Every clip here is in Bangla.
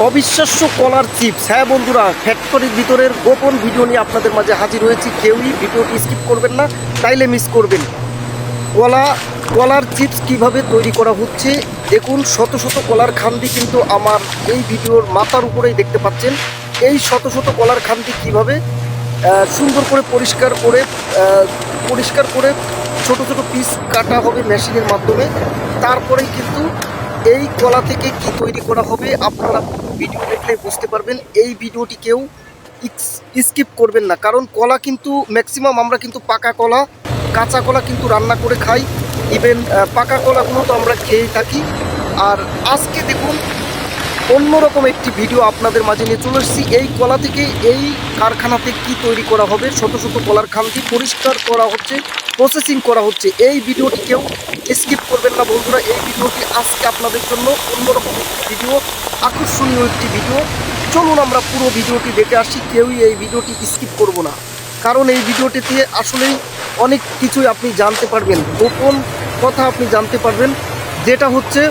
অবিশ্বাস্য কলার চিপস। হ্যাঁ বন্ধুরা, ফ্যাক্টরির ভিতরের গোপন ভিডিও নিয়ে আপনাদের মাঝে হাজির হয়েছি। কেউই ভিডিওটি স্কিপ করবেন না, তাইলে মিস করবেন। কলার চিপস কিভাবে তৈরি করা হচ্ছে দেখুন। শত শত কলার খান্তি কিন্তু আমার এই ভিডিওর মাথার উপরেই দেখতে পাচ্ছেন। এই শত শত কলার খান্তি কিভাবে সুন্দর করে পরিষ্কার করে ছোট ছোট পিস কাটা হবে মেশিনের মাধ্যমে। তারপরেই কিন্তু এই কলা থেকে কি তৈরি করা হবে আপনারা ভিডিও দেখলে বুঝতে পারবেন। এই ভিডিওটি কেউ স্কিপ করবেন না, কারণ কলা কিন্তু ম্যাক্সিমাম আমরা কিন্তু পাকা কলা, কাঁচা কলা কিন্তু রান্না করে খাই। ইভেন পাকা কলাগুলো তো আমরা খেয়েই থাকি। আর আজকে দেখুন অন্যরকম একটি ভিডিও আপনাদের মাঝে নিয়ে চলে এসেছি। এই কলা থেকে এই কারখানাতে কি তৈরি করা হবে, শত শত কলার খান্তি পরিষ্কার করা হচ্ছে, প্রসেসিং করা হচ্ছে। এই ভিডিওটি কেউ স্কিপ করবেন না বন্ধুরা। এই ভিডিওটি আজকে আপনাদের জন্য অন্যরকম একটি ভিডিও, আকর্ষণীয় একটি ভিডিও। চলুন আমরা পুরো ভিডিওটি দেখে আসি। কেউই এই ভিডিওটি স্কিপ করব না, কারণ এই ভিডিওটিতে আসলেই অনেক কিছুই আপনি জানতে পারবেন, গোপন কথা আপনি জানতে পারবেন। যেটা হচ্ছে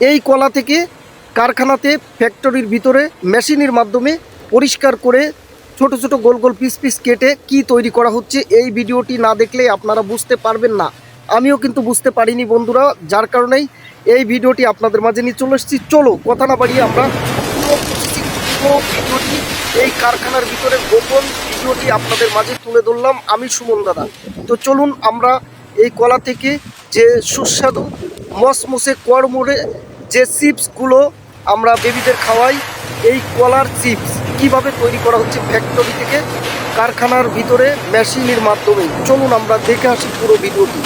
এই কলা থেকে কারখানাতে ফ্যাক্টরির ভিতরে মেশিনের মাধ্যমে পরিষ্কার করে ছোট ছোট গোল গোল পিস পিস কেটে কি তৈরি করা হচ্ছে, এই ভিডিওটি না দেখলে আপনারা বুঝতে পারবেন না। আমিও কিন্তু বুঝতে পারিনি বন্ধুরা, যার কারণেই এই ভিডিওটি আপনাদের মাঝে নিয়ে চলে এসেছি। চলো কথা না বাড়িয়ে আমরা পুরো ভিডিওটি, এই কারখানার ভিতরে গোপন ভিডিওটি আপনাদের মাঝে তুলে ধরলাম আমি, সুমন দাদা। তো চলুন আমরা এই কলা থেকে যে সুস্বাদু মসমসে কড়মড়ে যে চিপসগুলো আমরা বেবিদের খাওয়াই, এই কলার চিপস কিভাবে তৈরি করা হচ্ছে ফ্যাক্টরি থেকে কারখানার ভিতরে মেশিনের মাধ্যমে, চলুন আমরা দেখে আসি পুরো ভিডিওটি।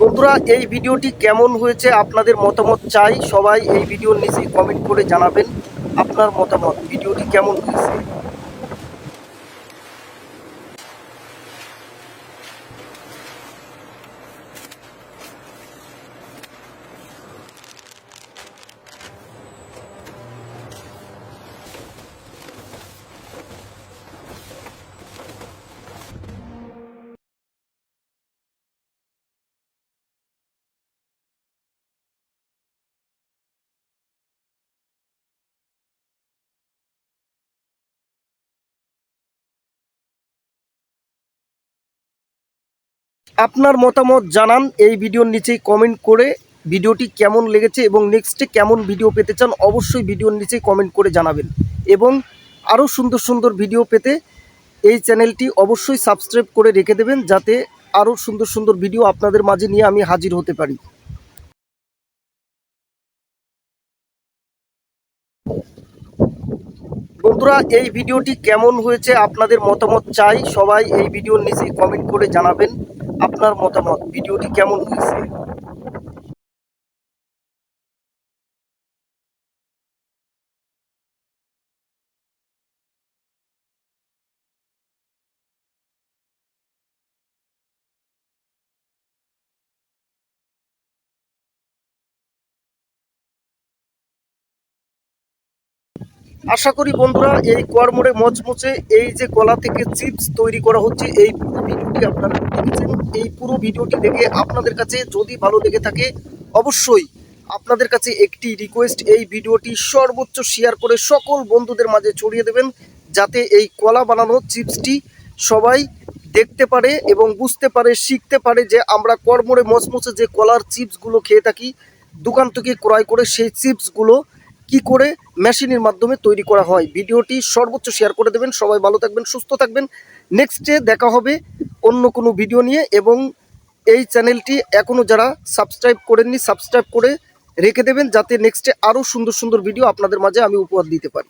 বন্ধুরা, এই ভিডিওটি কেমন হয়েছে আপনাদের মতামত চাই। সবাই এই ভিডিওর নিচে কমেন্ট করে জানাবেন আপনার মতামত, ভিডিওটি কেমন হয়েছে। আপনার মতামত জানান এই ভিডিওর নিচেই কমেন্ট করে। ভিডিওটি কেমন লেগেছে এবং নেক্সটে কেমন ভিডিও পেতে চান অবশ্যই ভিডিওর নিচেই কমেন্ট করে জানাবেন। এবং আরও সুন্দর সুন্দর ভিডিও পেতে এই চ্যানেলটি অবশ্যই সাবস্ক্রাইব করে রেখে দেবেন, যাতে আরও সুন্দর সুন্দর ভিডিও আপনাদের মাঝে নিয়ে আমি হাজির হতে পারি। বন্ধুরা, এই ভিডিওটি কেমন হয়েছে আপনাদের মতামত চাই। সবাই এই ভিডিওর নিচে কমেন্ট করে জানাবেন আপনার মতামত, ভিডিওটি কেমন হয়েছে। আশা করি বন্ধুরা এই কড়মড়ে মচমচে এই যে কলা থেকে চিপস তৈরি করা হচ্ছে, এই পুরো ভিডিওটি আপনারা দেখেছেন। এই পুরো ভিডিওটি দেখে আপনাদের কাছে যদি ভালো লেগে থাকে অবশ্যই আপনাদের কাছে একটি রিকোয়েস্ট, এই ভিডিওটি সর্বোচ্চ শেয়ার করে সকল বন্ধুদের মাঝে ছড়িয়ে দেবেন, যাতে এই কলা বানানো চিপসটি সবাই দেখতে পারে এবং বুঝতে পারে, শিখতে পারে যে আমরা কড়মড়ে মচমচে যে কলার চিপসগুলো খেয়ে থাকি দোকান থেকে ক্রয় করে, সেই চিপসগুলো কি করে মেশিনের মাধ্যমে তৈরি করা হয়। ভিডিওটি সর্বোচ্চ শেয়ার করে দেবেন। সবাই ভালো থাকবেন, সুস্থ থাকবেন। নেক্সটে দেখা হবে অন্য কোনো ভিডিও নিয়ে। এবং এই চ্যানেলটি এখনও যারা সাবস্ক্রাইব করেননি সাবস্ক্রাইব করে রেখে দেবেন, যাতে নেক্সটে আরও সুন্দর সুন্দর ভিডিও আপনাদের মাঝে আমি উপহার দিতে পারি।